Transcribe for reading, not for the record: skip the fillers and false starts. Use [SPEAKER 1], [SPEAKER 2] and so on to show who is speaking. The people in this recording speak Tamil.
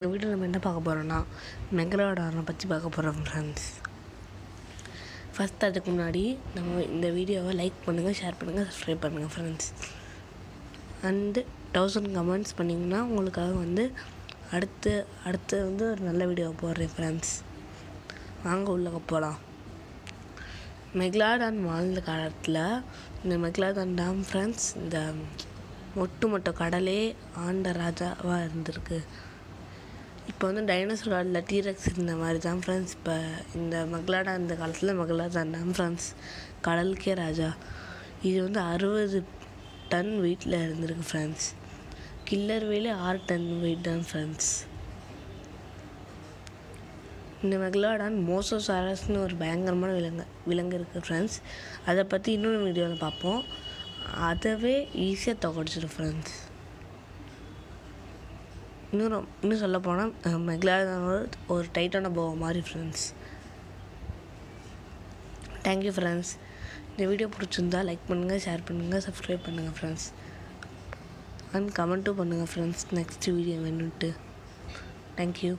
[SPEAKER 1] இந்த வீடியோ நம்ம என்ன பார்க்க போகிறோன்னா மெகலோடானை பற்றி பார்க்க போகிறோம் ஃப்ரெண்ட்ஸ். ஃபஸ்ட் அதுக்கு முன்னாடி நம்ம இந்த வீடியோவை லைக் பண்ணுங்கள், ஷேர் பண்ணுங்கள், சப்ஸ்கிரைப் பண்ணுங்கள் ஃப்ரெண்ட்ஸ். அண்டு 1000 கமெண்ட்ஸ் பண்ணிங்கன்னா உங்களுக்காக அடுத்து ஒரு நல்ல வீடியோ போடுறேன் ஃப்ரெண்ட்ஸ். வாங்க உள்ளே போகலாம். மெகலாடான் வாழ்ந்த காலத்தில் இந்த மெகலாடான் டாம் ஃப்ரெண்ட்ஸ் இந்த ஒட்டுமொத்த கடலே ஆண்ட ராஜாவாக இருந்திருக்கு. இப்போ டைனோசர் காலத்தில் டீரெக்ஸ் இருந்த மாதிரி தான் ஃப்ரெண்ட்ஸ். இப்போ இந்த மெகலாடான் இந்த காலத்தில் மெகலாடான் தான் ஃப்ரெண்ட்ஸ் கடலுக்கே ராஜா. இது 60 டன் வெயிட்டில் இருந்திருக்கு ஃப்ரெண்ட்ஸ். கில்லர் வேலே 6 டன் வெயிட் தான் ஃப்ரெண்ட்ஸ். இந்த மெகலாடான் மோசோசாரஸ்னு ஒரு பயங்கரமான விலங்கு இருக்குது ஃப்ரெண்ட்ஸ். அதை பற்றி இன்னொரு வீடியோவில் பார்ப்போம். அதவே ஈஸியாக தோக்கடிச்சிடும் ஃப்ரெண்ட்ஸ். இன்னும் சொல்ல போனால் மெகலாடான் ஒரு டைட்டான போவ மாதிரி ஃப்ரெண்ட்ஸ். Thank you friends. இந்த வீடியோ பிடிச்சிருந்தா லைக் பண்ணுங்கள், ஷேர் பண்ணுங்கள், சப்ஸ்கிரைப் பண்ணுங்கள் ஃப்ரெண்ட்ஸ். அண்ட் கமெண்ட்டும் பண்ணுங்கள் ஃப்ரெண்ட்ஸ் நெக்ஸ்ட் வீடியோ வேணுன்ட்டு. தேங்க்யூ.